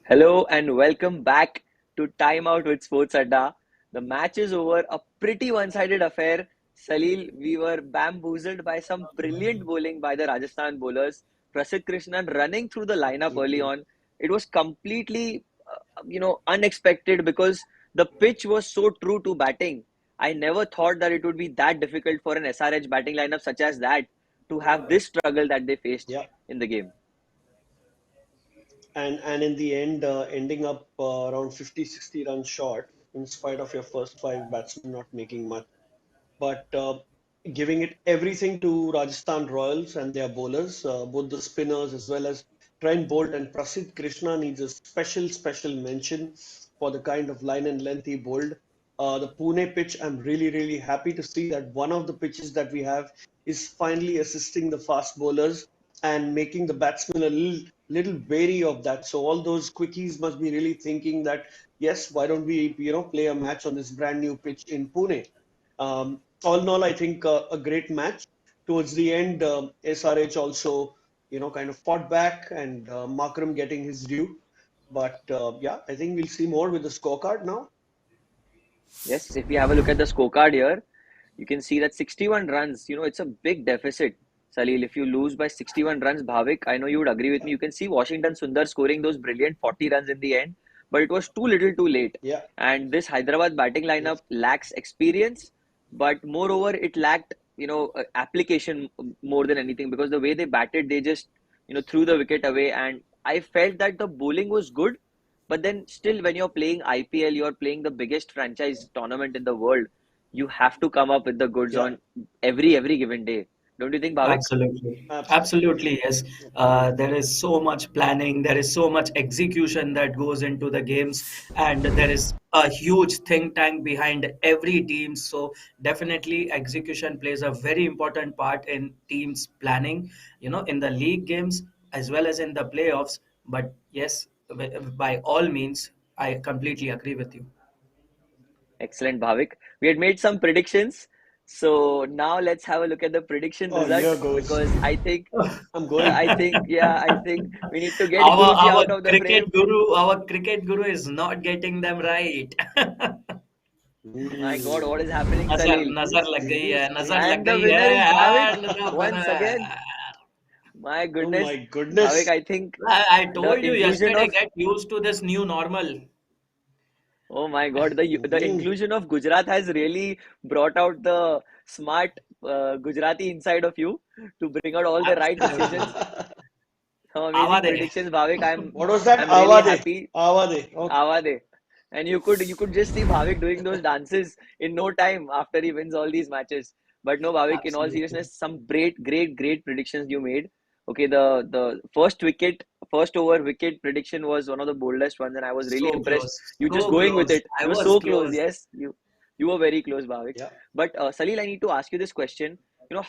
Hello and welcome back to Time Out with Sports Adda. The match is over, a pretty one-sided affair. Salil, we were bamboozled by some brilliant bowling by the Rajasthan bowlers. Prasidh Krishnan running through the lineup early Mhm. on. It was completely, unexpected because the pitch was so true to batting. I never thought that it would be that difficult for an SRH batting lineup such as that to have this struggle that they faced Yeah, in the game. and in the end, ending up around 50, 60 runs short, in spite of your first five batsmen not making much, but giving it everything to Rajasthan Royals and their bowlers, both the spinners as well as Trent Bolt and Prasidh Krishna needs a special mention for the kind of line and length he bowled. The Pune pitch, I'm really happy to see that one of the pitches that we have is finally assisting the fast bowlers and making the batsmen a little wary of that. So all those quickies must be really thinking that yes, why don't we play a match on this brand new pitch in Pune? All in all, I think a great match. Towards the end, SRH also, kind of fought back and Markram getting his due. But yeah, I think we'll see more with the scorecard now. Yes, if we have a look at the scorecard here, you can see that 61 runs, it's a big deficit. Salil, if you lose by 61 runs, Bhavik, I know you would agree with me. You can see Washington Sundar scoring those brilliant 40 runs in the end, but it was too little too late. Yeah, And this Hyderabad batting lineup yes. lacks experience, but moreover, it lacked, application more than anything because the way they batted, they just, threw the wicket away. And I felt that the bowling was good, but then still, when you're playing IPL, you're playing the biggest franchise tournament in the world. You have to come up with the goods Yeah, on every given day. Don't you think, Bhavik? Absolutely. absolutely. Absolutely, yes. Absolutely. There is so much planning, there is so much execution that goes into the games, and there is a huge think tank behind every team. So definitely execution plays a very important part in teams planning, in the league games as well as in the playoffs. But yes, by all means, I completely agree with you. Excellent, Bhavik. We had made some predictions. So now let's have a look at the prediction Oh, result here goes. because I think, I'm going. I think we need to get Our Guruji our out of the cricket frame. guru, our cricket guru is not getting them right. My God, what Hmm. is happening, नजर Salil? नजर लग गई है नजर And लग the गई winner is है Bhavik and the once again. winner. My Oh goodness, my Bhavik, goodness. I think I the told you inclusion yesterday, of get used to this new normal. Oh my God, the Mhm. inclusion of Gujarat has really brought out the smart Gujarati inside of you to bring out all the right decisions. Absolutely. Some आवा amazing they. predictions, Bhavik. What was that? I'm really Awade. happy. Awade. Okay. Awade. And you could just see Bhavik doing those dances in no time after he wins all these matches. But no, Bhavik, in all Absolutely. seriousness, some great predictions you made. Okay, the first over wicket prediction was one of the boldest ones, and I was really So impressed. close. You just So going with close. it. I You were was so close. close. Yes, you were very close, Bhavik. Yeah. But Salil, I need to ask you this question.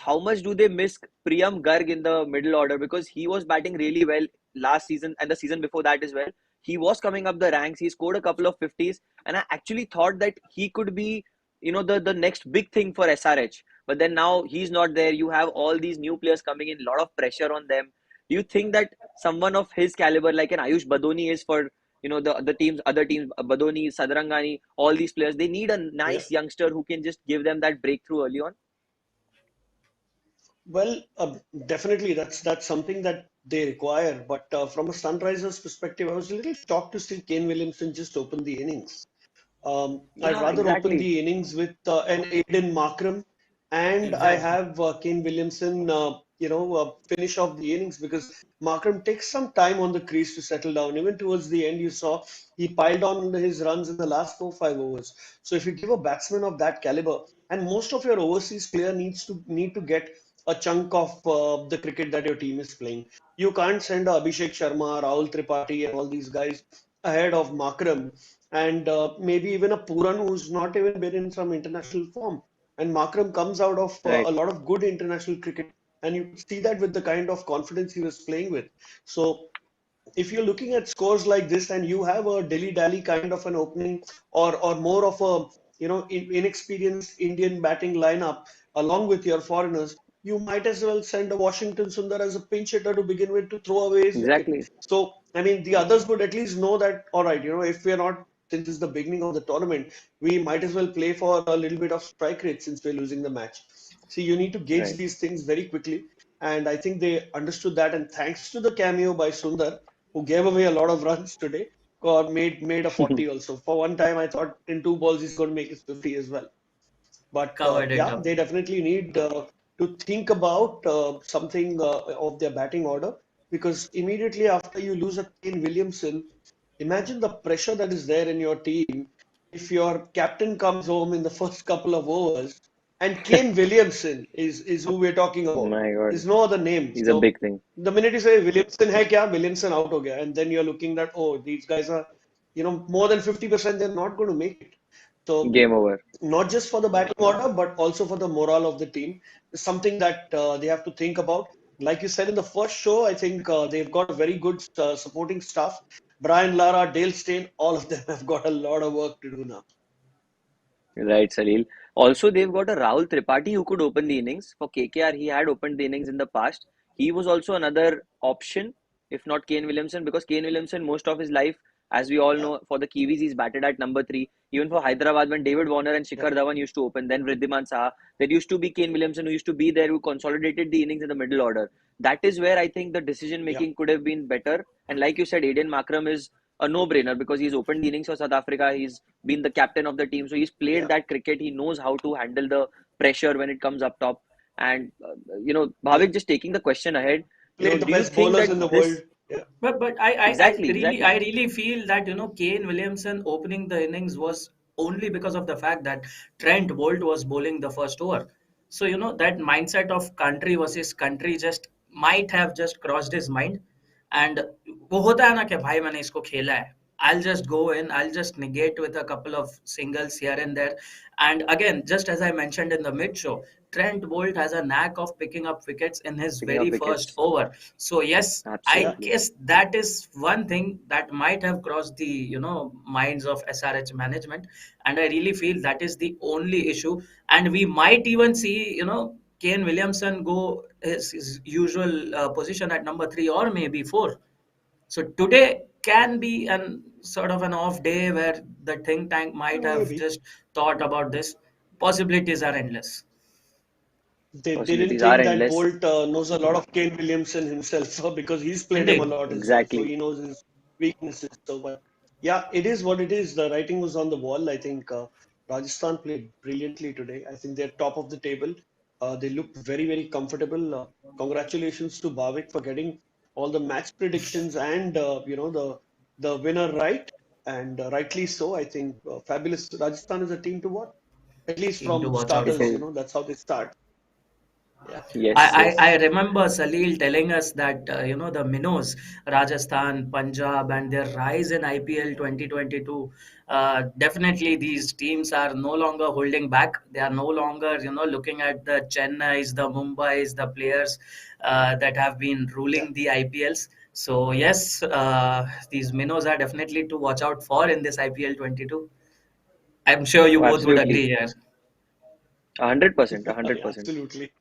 How much do they miss Priyam Garg in the middle order because he was batting really well last season and the season before that as well. He was coming up the ranks. He scored a couple of 50s, and I actually thought that he could be, the next big thing for SRH. But then now he's not there. You have all these new players coming in, a lot of pressure on them. Do you think that someone of his caliber, like an Ayush Badoni, is for the teams, other teams, Badoni, Sadarangani, all these players, they need a Yeah. nice youngster who can just give them that breakthrough early on? Well, definitely that's something that they require. But from a Sunrisers perspective, I was a little shocked to see Kane Williamson just open the innings. I'd Yeah, rather open exactly. the innings with an Aiden Markram, and I Exactly. have Kane Williamson, finish off the innings because Markram takes some time on the crease to settle down. Even towards the end, you saw he piled on his runs in the last 4 5 overs. So if you give a batsman of that caliber, and most of your overseas player need to get a chunk of the cricket that your team is playing. You can't send Abhishek Sharma, Rahul Tripathi, and all these guys ahead of Markram and maybe even a Puran who's not even been in some international form. And Markram comes out of a Right. lot of good international cricket, and you could see that with the kind of confidence he was playing with. So if you're looking at scores like this and you have a dilly-dally kind of an opening or more of a inexperienced Indian batting lineup along with your foreigners, you might as well send a Washington Sundar as a pinch hitter to begin with to throw away his wicket. Exactly. So, I mean, the others would at least know that, all right, if we're not, since it's the beginning of the tournament, we might as well play for a little bit of strike rate since we're losing the match. See, you need to gauge Right. these things very quickly. And I think they understood that. And thanks to the cameo by Sundar, who gave away a lot of runs today, or made a 40 also. For one time, I thought in 2 balls he's going to make his 50 as well. But Covered it yeah, up. they definitely need to think about something of their batting order, because immediately after you lose a Kane Williamson, imagine the pressure that is there in your team if your captain comes home in the first couple of overs and Kane Williamson is who we're talking about. My God, There's no other name. he's a So big thing. the minute you say Williamson hai kya, Williamson out ho gaya, and then you're looking that, oh, these guys are, more than 50%, they're not going to make it. So Game over. not just for the batting order, but also for the morale of the team. It's something that they have to think about. Like you said in the first show, I think they've got a very good supporting staff. Brian Lara, Dale Steyn, all of them have got a lot of work to do now. Right, Salil. Also, they've got a Rahul Tripathi who could open the innings. For KKR, he had opened the innings in the past. He was also another option, if not Kane Williamson, because Kane Williamson, most of his life, as we all Yeah, know, for the Kiwis, he's batted at number three. Even for Hyderabad, when David Warner and yeah, Shikhar Dhawan used to open, then Wriddhiman Saha, there used to be Kane Williamson who used to be there, who consolidated the innings in the middle order. That is where I think the decision yeah, making could have been better. And like you said, Aiden Makram is a no-brainer because he's opened the innings for South Africa. He's been the captain of the team, so he's played yeah. that cricket. He knows how to handle the pressure when it comes up top. And He Bhavik, just taking the question ahead, played the do you best think bowlers that in the this world. Yeah, But exactly, I exactly, really feel that Kane Williamson opening the innings was only because of the fact that Trent Bolt was bowling the first over. So that mindset of country versus country just might have just crossed his mind, and वो होता है ना कि भाई मैंने इसको खेला है. I'll just go in, I'll just negate with a couple of singles here and there. And again, just as I mentioned in the mid show, Trent Bolt has a knack of picking up wickets in his picking up very first wickets. over. So yes, I yeah. Absolutely. guess that is one thing that might have crossed the minds of SRH management, and I really feel that is the only issue. And we might even see Kane Williamson go his usual position at number three or maybe four. So today can be an sort of an off day where the think tank might have Maybe. just thought about this. Possibilities are endless. They didn't Possibilities are think that endless. Bolt knows a lot of Kane Williamson himself because he's played him a Indeed. lot as well, so Exactly. he knows his weaknesses. So, but yeah, it is what it is. The writing was on the wall. I think Rajasthan played brilliantly today. I think they're top of the table. They look very, very comfortable. Congratulations to Bhavik for getting all the match predictions and the winner right, and rightly so. I think fabulous. Rajasthan is a team to watch, at least Team to from watch out It starters. for. is. That's how they start. Yeah, Yes, I yes. remember Salil telling us that the minnows, Rajasthan, Punjab, and their rise in IPL 2022. Definitely, these teams are no longer holding back. They are no longer looking at the Chennai's, the Mumbai's, the players that have been yeah, ruling the IPLs. So yes, these minnows are definitely to watch out for in this IPL 22. I'm sure you Oh, both would absolutely. agree here. 100%, yeah, 100%. absolutely,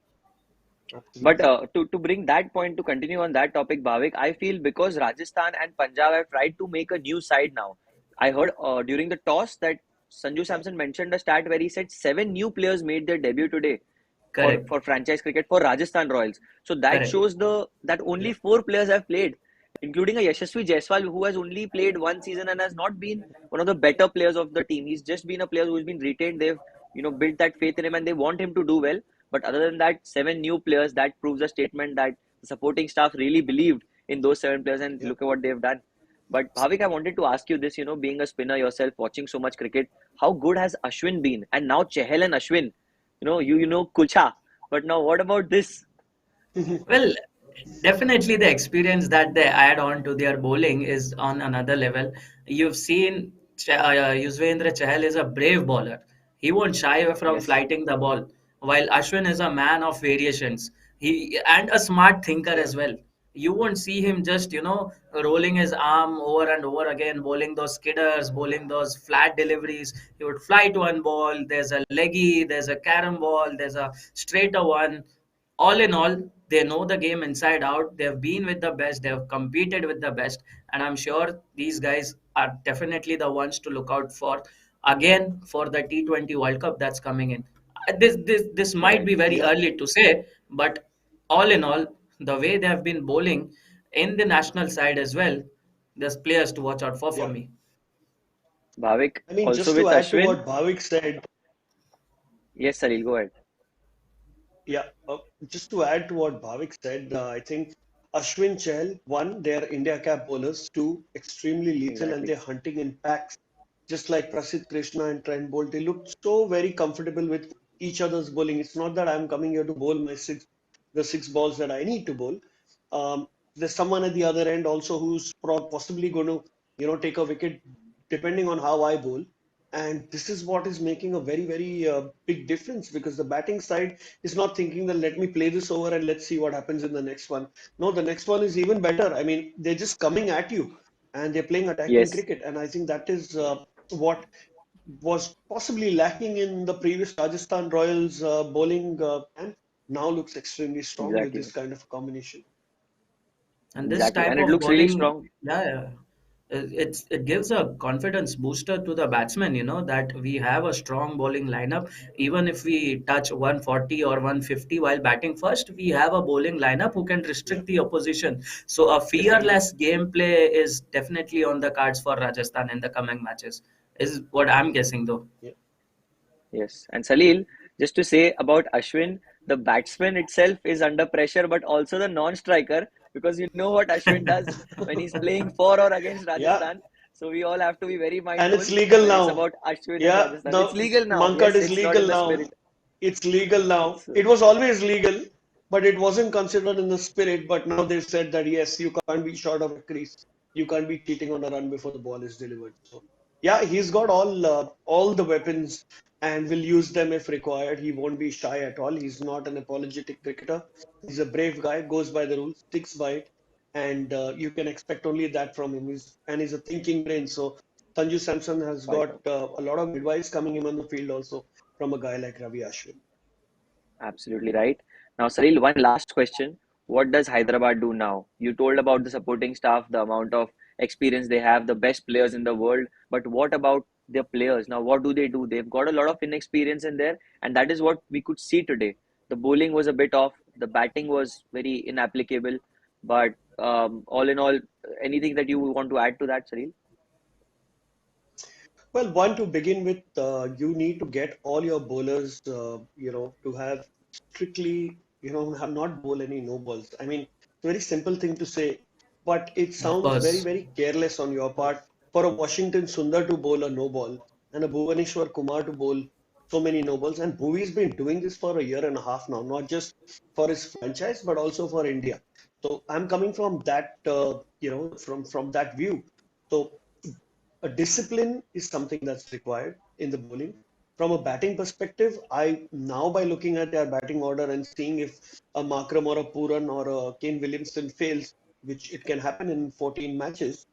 But absolutely. to bring that point to continue on that topic, Bhavik, I feel because Rajasthan and Punjab have tried to make a new side now. I heard during the toss that Sanju Yeah, Samson mentioned a stat where he said seven new players made their debut today Correct, for franchise cricket for Rajasthan Royals. So that correct, shows the that only yeah, four players have played, including a Yashasvi Jaiswal who has only played one season and has not been one of the better players of the team. He's just been a player who's been retained. They've built that faith in him and they want him to do well. But other than that, seven new players, that proves a statement that the supporting staff really believed in those seven players and yeah. look at what they've done. But Bhavik, I wanted to ask you this, being a spinner yourself, watching so much cricket, how good has Ashwin been? And now Chahal and Ashwin, you know Kucha. But now what about this? Well, definitely the experience that they add on to their bowling is on another level. You've seen Yuzvendra Chahal is a brave bowler. He won't shy away from Yes, flighting the ball, while Ashwin is a man of variations. He and a smart thinker Yeah, as well. You won't see him just, rolling his arm over and over again, bowling those skidders, bowling those flat deliveries. He would fly to one ball. There's a leggy, there's a carom ball, there's a straighter one. all in all, they know the game inside out. They've been with the best, they've competed with the best, and I'm sure these guys are definitely the ones to look out for again for the T20 World Cup that's coming in. This might Right. be very Yeah, early to say, but all in all, the way they have been bowling in the national side as well, there's players to watch out for yeah. me. Bhavik, I mean, also just with to add to Ashwin. what Bhavik said, Yes, Salil, go ahead. yeah, just to add to what Bhavik said, I think Ashwin Chahal, one, they are India cap bowlers, two, extremely lethal and Exactly. they're hunting in packs, just like Prasidh Krishna and Trent Bolt. They look so very comfortable with each other's bowling. It's not that I'm coming here to bowl the six balls that I need to bowl. There's someone at the other end also who's possibly going to, take a wicket depending on how I bowl. And this is what is making a very, very big difference because the batting side is not thinking that let me play this over and let's see what happens in the next one. No, the next one is even better. I mean, they're just coming at you and they're playing attacking Yes, cricket. And I think that is what was possibly lacking in the previous Rajasthan Royals bowling camp. Now looks extremely strong with this exactly. kind of combination. And this Exactly. type And it of looks really bowling, strong. yeah, yeah. It gives a confidence booster to the batsman, that we have a strong bowling lineup. Even if we touch 140 or 150 while batting first, we have a bowling lineup who can Yeah, restrict the opposition. So a definitely. fearless gameplay is definitely on the cards for Rajasthan in the coming matches, is what I'm guessing though. Yeah. Yes. And Salil, just to say about Ashwin, the batsman itself is under pressure, but also the non-striker, because you know what Ashwin does when he's playing for or against Yeah, Rajasthan. So we all have to be very and it's mindful legal when it's now. about Ashwin and Yeah, Rajasthan. It's the legal now. Mankad Yes, is it's not legal in the now. spirit. It's legal now. So, It was always legal, but it wasn't considered in the spirit. But now they've said that yes, you can't be short of a crease. You can't be cheating on a run before the ball is delivered. So yeah, he's got all the weapons and will use them if required. He won't be shy at all. He's not an apologetic cricketer. He's a brave guy, goes by the rules, sticks by it, and you can expect only that from him. He's a thinking brain. So Sanju Samson has quite got a lot of advice coming in on the field also from a guy like Ravi Ashwin. absolutely right. Now, Salil, one last question. What does Hyderabad do now? You told about the supporting staff, the amount of experience they have, the best players in the world. But what about their players? Now, what do they do? They've got a lot of inexperience in there, and that is what we could see today. The bowling was a bit off, the batting was very inapplicable. But all in all, anything that you want to add to that, Salil? Well, one to begin with, you need to get all your bowlers, to have strictly, have not bowl any no balls. I mean, it's a very simple thing to say, but it Of sounds very, course. very careless on your part for a Washington Sundar to bowl a no ball and a Bhuvaneshwar Kumar to bowl so many no balls. And Bhuvi's been doing this for a year and a half now, not just for his franchise, but also for India. So I'm coming from that, from that view. So a discipline is something that's required in the bowling. From a batting perspective, I now by looking at their batting order and seeing if a Markram or a Puran or a Kane Williamson fails, which it can happen in 14 matches,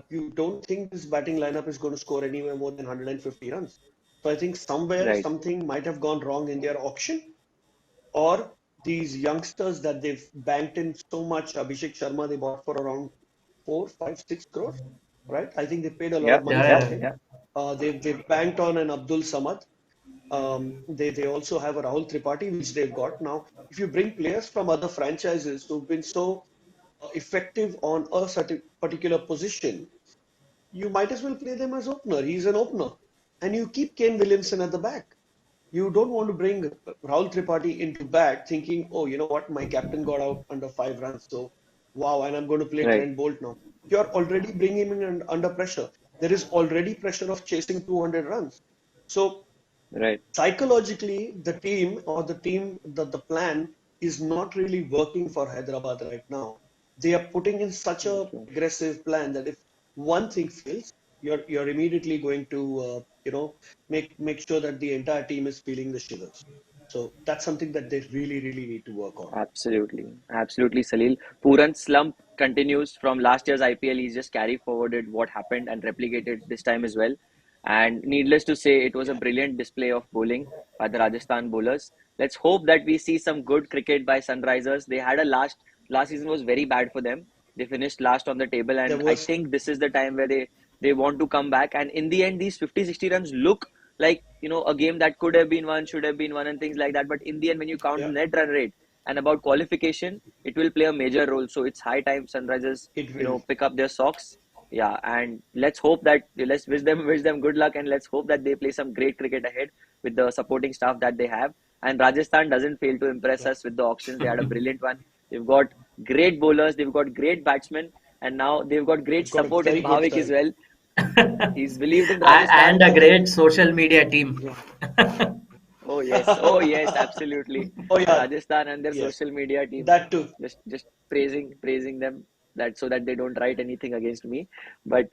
you don't think this batting lineup is going to score anywhere more than 150 runs. So I think somewhere Right, something might have gone wrong in their auction, or these youngsters that they've banked in so much. Abhishek Sharma they bought for around 4, 5, 6 crores, right? I think they paid a lot yeah, of money Yeah, for yeah, yeah. him. yeah, They've banked on an Abdul Samad. They also have a Rahul Tripathi, which they've got now. If you bring players from other franchises who've been so effective on a certain particular position, you might as well play them as opener. He's an opener, and you keep Kane Williamson at the back. You don't want to bring Rahul Tripathi into bat thinking, oh, you know what, my captain got out under 5 runs. So, wow, and I'm going to play right, Trent Bolt now. You're already bringing him in under pressure. There is already pressure of chasing 200 runs. So, right. psychologically, the plan is not really working for Hyderabad right now. They are putting in such a Okay. aggressive plan that if one thing fails, you're immediately going to make sure that the entire team is feeling the shivers. So that's something that they really really need to work on. Absolutely. Absolutely, Salil. Puran's slump continues from last year's IPL. He's just carry forwarded what happened and replicated this time as well. And needless to say, it was a brilliant display of bowling by the Rajasthan bowlers. Let's hope that we see some good cricket by Sunrisers. They had a last season was very bad for them. They finished last on the table, There and I was, think this is the time where they want to come back. And in the end, these 50-60 runs look like, a game that could have been won, should have been won, and things like that. But in the end, when you count yeah, the net run rate and about qualification, it will play a major role. So it's high time Sunrisers, it will. pick up their socks. Yeah, and let's hope that let's wish them good luck, and let's hope that they play some great cricket ahead with the supporting staff that they have. And Rajasthan doesn't fail to impress Yeah. us with the auctions. They had a brilliant one. They've got great bowlers, they've got great batsmen, and now they've got great They've got a support in very good Bhavik as side. well. He's believed in And Rajasthan. a great social media team. Yeah. Oh yes, absolutely. Oh yeah, Rajasthan and their yes, social media team, that too. just praising them, that so that they don't write anything against me. But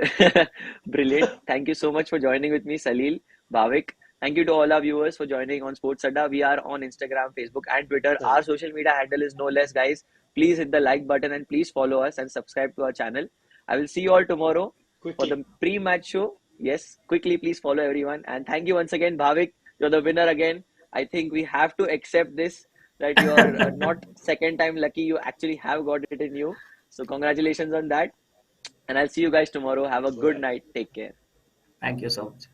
brilliant. Thank you so much for joining with me, Salil, Bhavik. Thank you to all our viewers for joining on Sports Adda. We are on Instagram, Facebook, and Twitter. Our Thank you. social media handle is no less, guys. Please hit the like button and please follow us and subscribe to our channel. I will see you all tomorrow for Quickly. the pre-match show. Yes, quickly, please follow everyone. And thank you once again, Bhavik. You're the winner again. I think we have to accept this, that you're not second time lucky. You actually have got it in you. So congratulations on that. And I'll see you guys tomorrow. Have a So good night. Take care. Thank you so much.